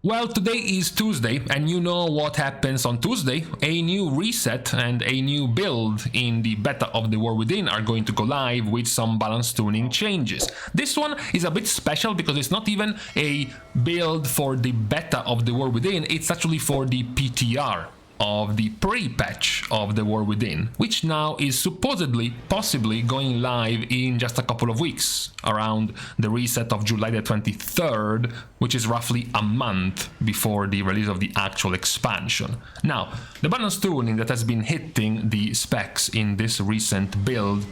Well, today is Tuesday, and you know what happens on Tuesday. A new reset and a new build in the beta of the War Within are going to go live with some balance tuning changes. This one is a bit special because it's not even a build for the beta of the War Within, it's actually for the PTR of the pre-patch of the War Within, which now is supposedly, possibly going live in just a couple of weeks, around the reset of July the 23rd, which is roughly a month before the release of the actual expansion. Now, the balance tuning that has been hitting the specs in this recent build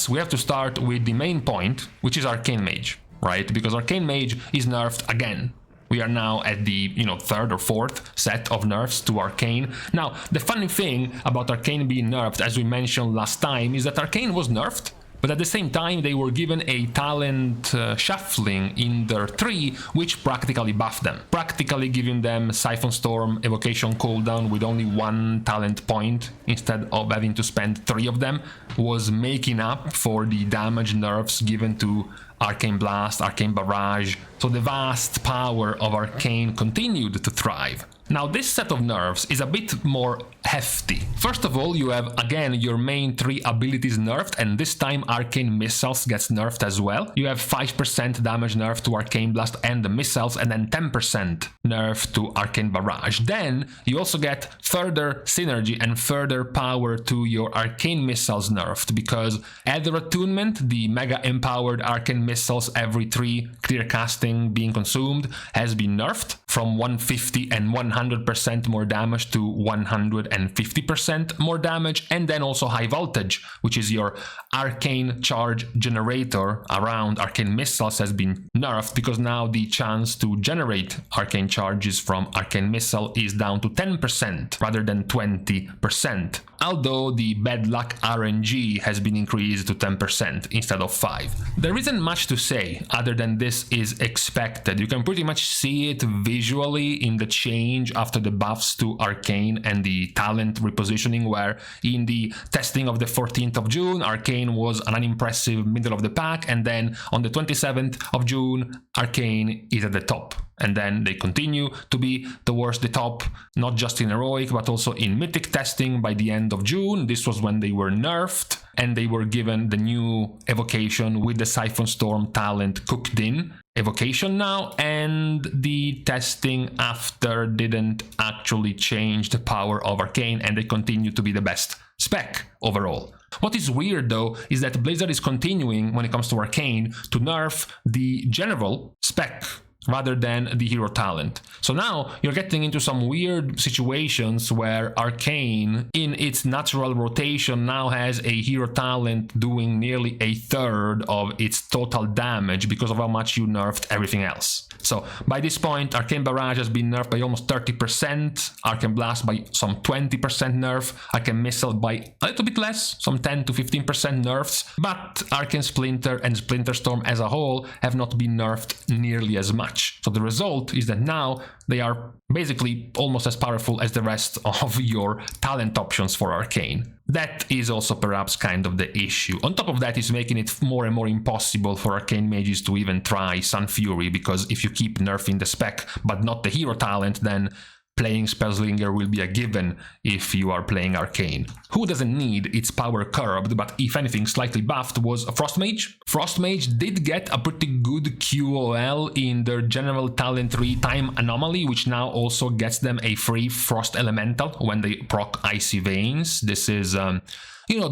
we have to start with the main point, which is Arcane Mage, right? Because Arcane Mage is nerfed again. We are now at the, third or fourth set of nerfs to Arcane. Now, the funny thing about Arcane being nerfed, as we mentioned last time, is that Arcane was nerfed, but at the same time they were given a talent shuffling in their 3, which practically buffed them. Practically giving them Siphon Storm evocation cooldown with only 1 talent point, instead of having to spend 3 of them, was making up for the damage nerfs given to Arcane Blast, Arcane Barrage, so the vast power of Arcane continued to thrive. Now, this set of nerfs is a bit more hefty. First of all, you have, again, your main 3 abilities nerfed, and this time Arcane Missiles gets nerfed as well. You have 5% damage nerf to Arcane Blast and the Missiles, and then 10% nerf to Arcane Barrage. Then, you also get further synergy and further power to your Arcane Missiles nerfed, because at the attunement, the mega empowered Arcane Missiles every 3 clear casting being consumed has been nerfed from 150 and 100% more damage to 150% more damage, and then also High Voltage, which is your arcane charge generator around Arcane Missiles, has been nerfed because now the chance to generate arcane charges from Arcane Missile is down to 10% rather than 20%, although the bad luck RNG has been increased to 10% instead of 5. There isn't much to say other than this is expected. You can pretty much see it visually in the change after the buffs to Arcane and the talent repositioning, where in the testing of the 14th of June, Arcane was an unimpressive middle of the pack, and then on the 27th of June, Arcane is at the top. And then they continue to be towards the top, not just in Heroic, but also in Mythic testing by the end of June. This was when they were nerfed, and they were given the new evocation with the Siphon Storm talent cooked in evocation now, and the testing after didn't actually change the power of Arcane, and they continue to be the best spec overall. What is weird though is that Blizzard is continuing, when it comes to Arcane, to nerf the general spec rather than the hero talent. So now you're getting into some weird situations where Arcane, in its natural rotation, now has a hero talent doing nearly a third of its total damage because of how much you nerfed everything else. So by this point, Arcane Barrage has been nerfed by almost 30%, Arcane Blast by some 20% nerf, Arcane Missile by a little bit less, some 10 to 15% nerfs, but Arcane Splinter and Splinter Storm as a whole have not been nerfed nearly as much. So the result is that now they are basically almost as powerful as the rest of your talent options for Arcane. That is also perhaps kind of the issue. On top of that, is making it more and more impossible for Arcane Mages to even try Sun Fury, because if you keep nerfing the spec but not the hero talent, then playing Spellslinger will be a given if you are playing Arcane. Who doesn't need its power curbed, but if anything slightly buffed, was Frost Mage. Frost Mage did get a pretty good QOL in their general talent 3 time anomaly, which now also gets them a free Frost Elemental when they proc Icy Veins. This is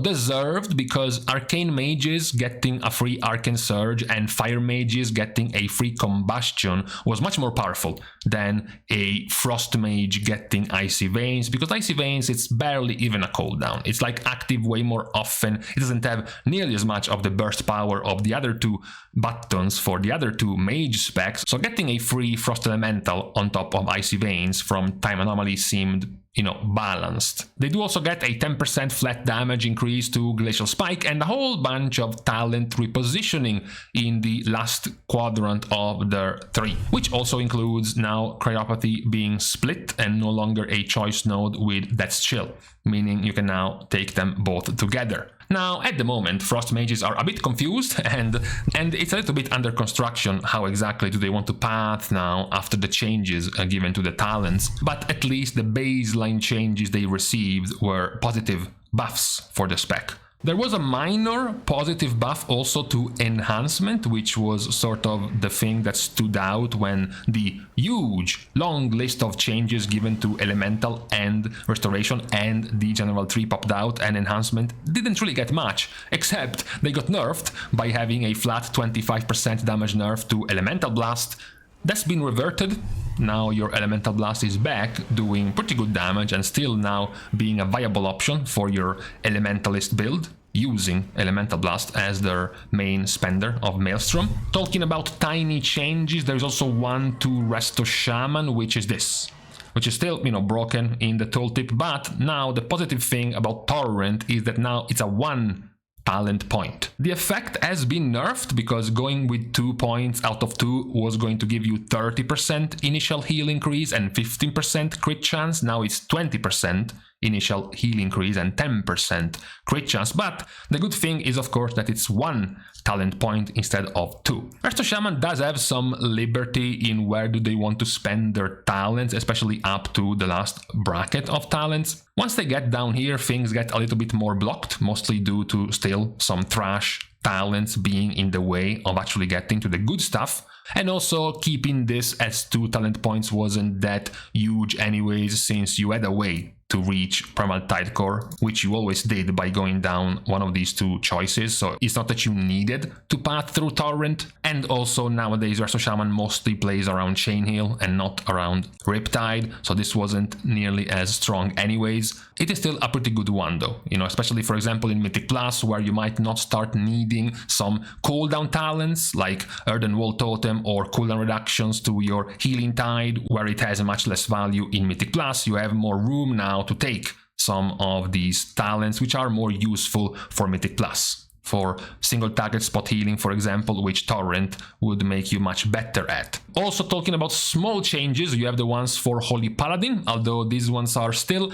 deserved, because Arcane Mages getting a free Arcane Surge and Fire Mages getting a free Combustion was much more powerful than a Frost Mage getting Icy Veins, because Icy Veins, it's barely even a cooldown. It's like active way more often. It doesn't have nearly as much of the burst power of the other 2 buttons for the other 2 Mage specs, so getting a free Frost Elemental on top of Icy Veins from Time Anomaly seemed balanced. They do also get a 10% flat damage increase to Glacial Spike and a whole bunch of talent repositioning in the last quadrant of their 3, which also includes now Cryopathy being split and no longer a choice node with Death's Chill, meaning you can now take them both together. Now, at the moment, Frost Mages are a bit confused, and it's a little bit under construction how exactly do they want to path now after the changes given to the talents, but at least the baseline changes they received were positive buffs for the spec. There was a minor positive buff also to enhancement, which was sort of the thing that stood out when the huge long list of changes given to elemental and restoration and the general tree popped out, and enhancement didn't really get much, except they got nerfed by having a flat 25% damage nerf to elemental blast. That's been reverted. Now your elemental blast is back doing pretty good damage and still now being a viable option for your elementalist build, using elemental blast as their main spender of Maelstrom. Talking about tiny changes, there's also one to Resto Shaman, which is this, which is still, broken in the tooltip, but now the positive thing about Torrent is that now it's a 1 talent point. The effect has been nerfed because going with 2 points out of 2 was going to give you 30% initial heal increase and 15% crit chance. Now it's 20% initial heal increase and 10% crit chance, but the good thing is of course that it's 1 talent point instead of 2. Resto Shaman does have some liberty in where do they want to spend their talents, especially up to the last bracket of talents. Once they get down here, things get a little bit more blocked, mostly due to still some trash talents being in the way of actually getting to the good stuff. And also keeping this as 2 talent points wasn't that huge anyways, since you had a way to reach Primal Tidecore, which you always did by going down one of these 2 choices, so it's not that you needed to path through Torrent. And also nowadays Resto Shaman mostly plays around Chain Heal and not around Riptide, so this wasn't nearly as strong anyways. It is still a pretty good one though, especially for example in Mythic Plus, where you might not start needing some cooldown talents like Earthen Wall Totem or cooldown reductions to your Healing Tide, where it has much less value in Mythic Plus. You have more room now to take some of these talents which are more useful for Mythic Plus. For single target spot healing, for example, which Torrent would make you much better at. Also talking about small changes, you have the ones for Holy Paladin, although these ones are still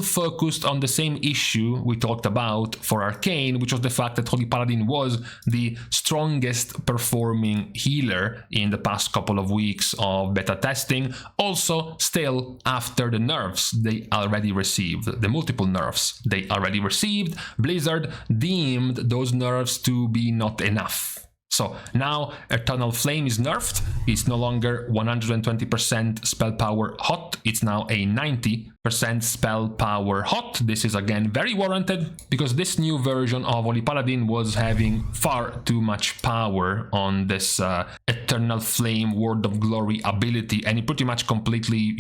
focused on the same issue we talked about for Arcane, which was the fact that Holy Paladin was the strongest performing healer in the past couple of weeks of beta testing. Also, still after the nerfs they already received, the multiple nerfs they already received, Blizzard deemed those nerfs to be not enough. So now Eternal Flame is nerfed. It's no longer 120% spell power hot. It's now a 90% spell power hot. This is again very warranted because this new version of Holy Paladin was having far too much power on this Eternal Flame Word of Glory ability, and it pretty much completely,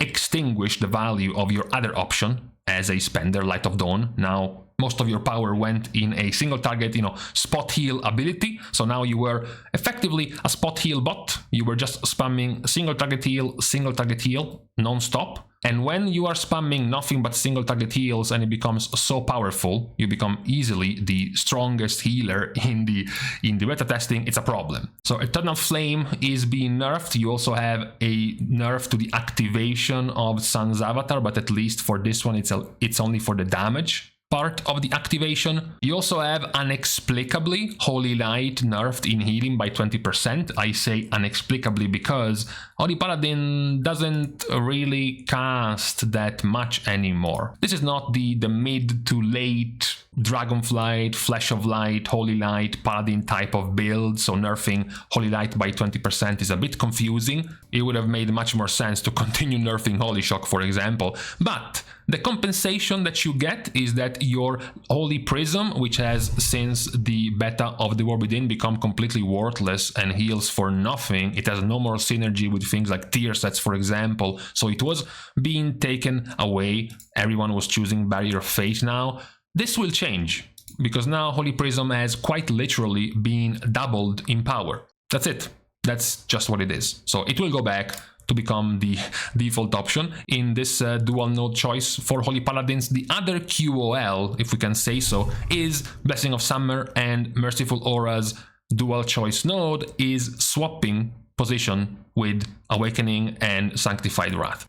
extinguished the value of your other option as a spender, Light of Dawn. Now most of your power went in a single target, spot heal ability. So now you were effectively a spot heal bot. You were just spamming single target heal, non-stop. And when you are spamming nothing but single target heals and it becomes so powerful, you become easily the strongest healer in the beta testing, it's a problem. So Eternal Flame is being nerfed. You also have a nerf to the activation of Sun's Avatar, but at least for this one, it's only for the damage part of the activation. You also have inexplicably Holy Light nerfed in healing by 20%. I say inexplicably because Holy Paladin doesn't really cast that much anymore. This is not the mid to late Dragonflight, Flash of Light, Holy Light, Paladin type of build, so nerfing Holy Light by 20% is a bit confusing. It would have made much more sense to continue nerfing Holy Shock, for example, but the compensation that you get is that your Holy Prism, which has since the beta of the War Within become completely worthless and heals for nothing, it has no more synergy with things like tier sets, for example, so it was being taken away. Everyone was choosing Barrier of Fate now. This will change, because now Holy Prism has quite literally been doubled in power. That's it. That's just what it is. So it will go back to become the default option in this dual node choice for Holy Paladins. The other QOL, if we can say so, is Blessing of Summer, and Merciful Aura's dual choice node is swapping position with Awakening and Sanctified Wrath.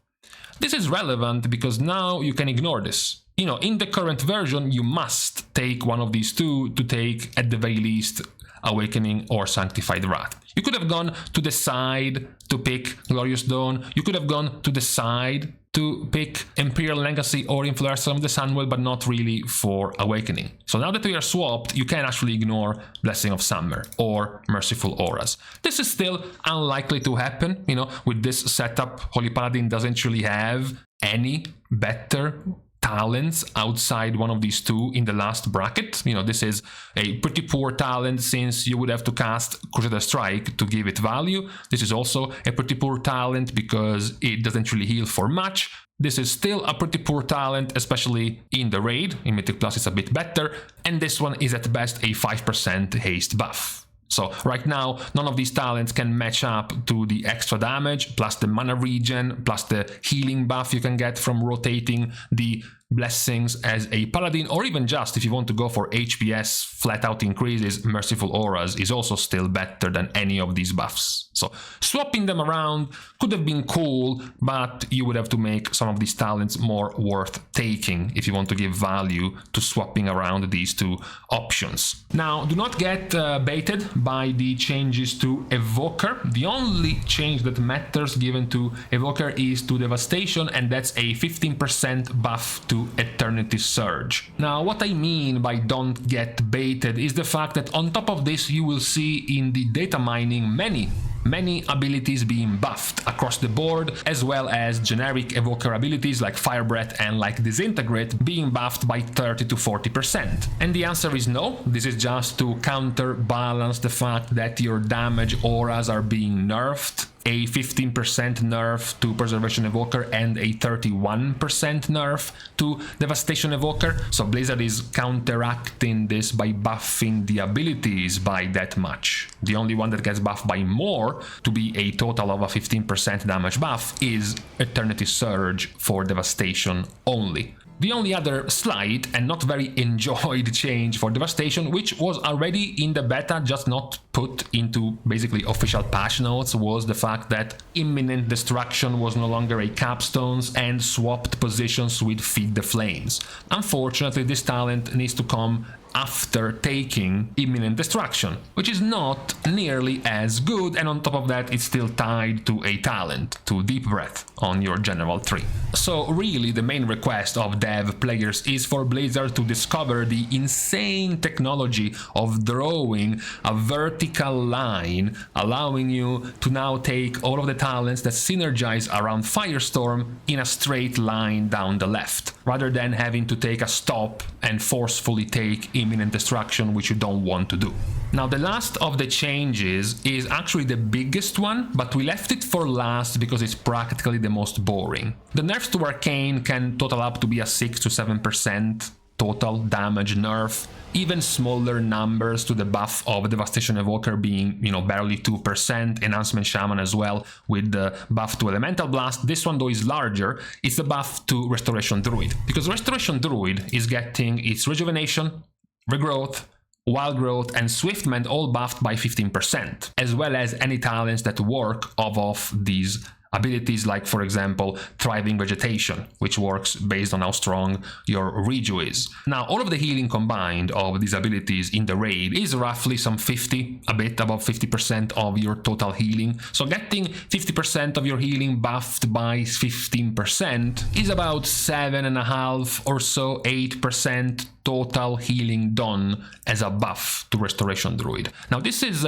This is relevant because now you can ignore this. You know, in the current version, you must take one of these two to take, at the very least, Awakening or Sanctified Wrath. You could have gone to the side to pick Glorious Dawn. You could have gone to the side to pick Imperial Legacy or Influence of the Sunwell, but not really for Awakening. So now that we are swapped, you can actually ignore Blessing of Summer or Merciful Auras. This is still unlikely to happen. You know, with this setup, Holy Paladin doesn't really have any better talents outside one of these two in the last bracket. You know, this is a pretty poor talent since you would have to cast Crusader Strike to give it value. This is also a pretty poor talent because it doesn't really heal for much. This is still a pretty poor talent, especially in the raid. In Mythic Plus it's a bit better, and this one is at best a 5% haste buff. So right now, none of these talents can match up to the extra damage, plus the mana regen, plus the healing buff you can get from rotating the blessings as a paladin, or even just if you want to go for HPS flat out increases, Merciful Auras is also still better than any of these buffs. So swapping them around could have been cool, but you would have to make some of these talents more worth taking if you want to give value to swapping around these two options. Now, do not get baited by the changes to Evoker. The only change that matters given to Evoker is to Devastation, and that's a 15% buff to Eternity Surge. Now, what I mean by don't get baited is the fact that on top of this you will see in the data mining many abilities being buffed across the board, as well as generic evoker abilities like Fire Breath and like Disintegrate being buffed by 30 to 40%. And the answer is no. This is just to counterbalance the fact that your damage auras are being nerfed. A 15% nerf to Preservation Evoker and a 31% nerf to Devastation Evoker. So Blizzard is counteracting this by buffing the abilities by that much. The only one that gets buffed by more, to be a total of a 15% damage buff, is Eternity Surge for Devastation only. The only other slight and not very enjoyed change for Devastation, which was already in the beta, just not put into basically official patch notes, was the fact that Imminent Destruction was no longer a capstones and swapped positions with Feed the Flames. Unfortunately, this talent needs to come after taking Imminent Destruction, which is not nearly as good, and on top of that it's still tied to a talent, to Deep Breath on your general tree. So really the main request of dev players is for Blizzard to discover the insane technology of drawing a vertical line, allowing you to now take all of the talents that synergize around Firestorm in a straight line down the left, rather than having to take a stop and forcefully take Imminent Destruction, which you don't want to do. Now, the last of the changes is actually the biggest one, but we left it for last because it's practically the most boring. The nerfs to Arcane can total up to be a 6 to 7% total damage nerf. Even smaller numbers to the buff of Devastation Evoker being, you know, barely 2%, Enhancement Shaman as well with the buff to Elemental Blast. This one though is larger, it's the buff to Restoration Druid, because Restoration Druid is getting its Rejuvenation, Regrowth, Wild Growth and Swiftment all buffed by 15%, as well as any talents that work off these abilities, like for example Thriving Vegetation, which works based on how strong your Reju is. Now, all of the healing combined of these abilities in the raid is roughly some 50, a bit above 50% of your total healing. So getting 50% of your healing buffed by 15% is about 7.5 or so, 8% total healing done as a buff to Restoration Druid. Now this is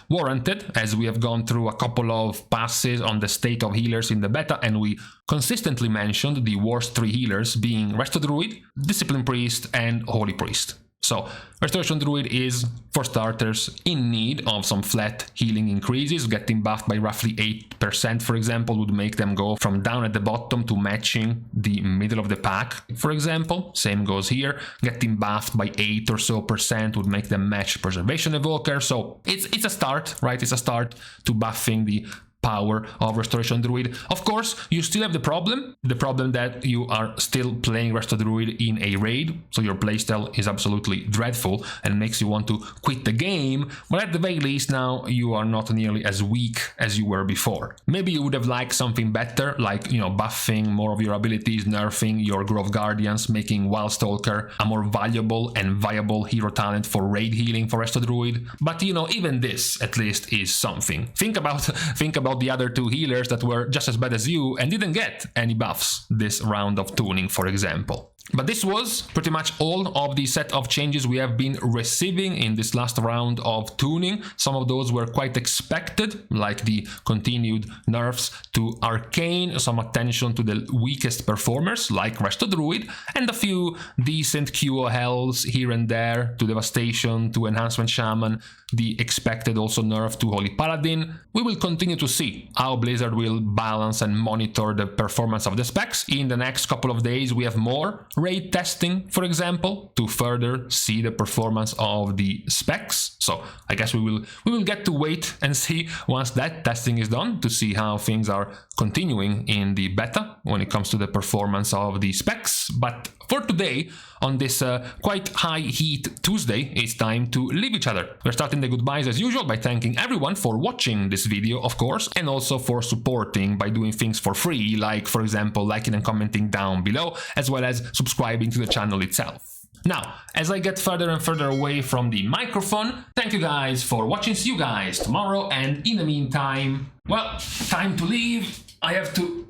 warranted, as we have gone through a couple of passes on the state of healers in the beta, and we consistently mentioned the worst 3 healers being Resto Druid, Discipline Priest and Holy Priest. So Restoration Druid is, for starters, in need of some flat healing increases. Getting buffed by roughly 8%, for example, would make them go from down at the bottom to matching the middle of the pack, for example. Same goes here. Getting buffed by 8 or so % would make them match Preservation Evoker. So it's a start, right? It's a start to buffing the power of Restoration Druid. Of course, you still have the problem that you are still playing Resto Druid in a raid, so your playstyle is absolutely dreadful and makes you want to quit the game, but at the very least now you are not nearly as weak as you were before. Maybe you would have liked something better, like, you know, buffing more of your abilities, nerfing your Grove Guardians, making Wildstalker a more valuable and viable hero talent for raid healing for Resto Druid, but you know, even this at least is something. Think about the other two healers that were just as bad as you and didn't get any buffs this round of tuning, for example. But this was pretty much all of the set of changes we have been receiving in this last round of tuning. Some of those were quite expected, like the continued nerfs to Arcane, some attention to the weakest performers like Resto Druid, and a few decent QOLs here and there to Devastation, to Enhancement Shaman, the expected also nerf to Holy Paladin. We will continue to see how Blizzard will balance and monitor the performance of the specs. In the next couple of days we have more raid testing, for example, to further see the performance of the specs. So I guess we will get to wait and see once that testing is done to see how things are continuing in the beta when it comes to the performance of the specs. But for today, on this quite high heat Tuesday, it's time to leave each other. We're starting the goodbyes as usual by thanking everyone for watching this video, of course, and also for supporting by doing things for free, like, for example, liking and commenting down below, as well as subscribing to the channel itself. Now, as I get further and further away from the microphone, thank you guys for watching. See you guys tomorrow, and in the meantime, well, time to leave. I have to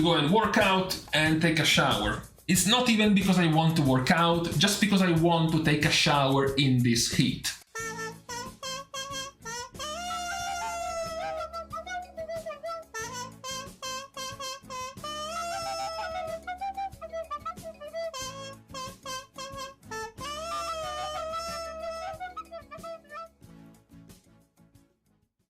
go and work out and take a shower. It's not even because I want to work out, just because I want to take a shower in this heat.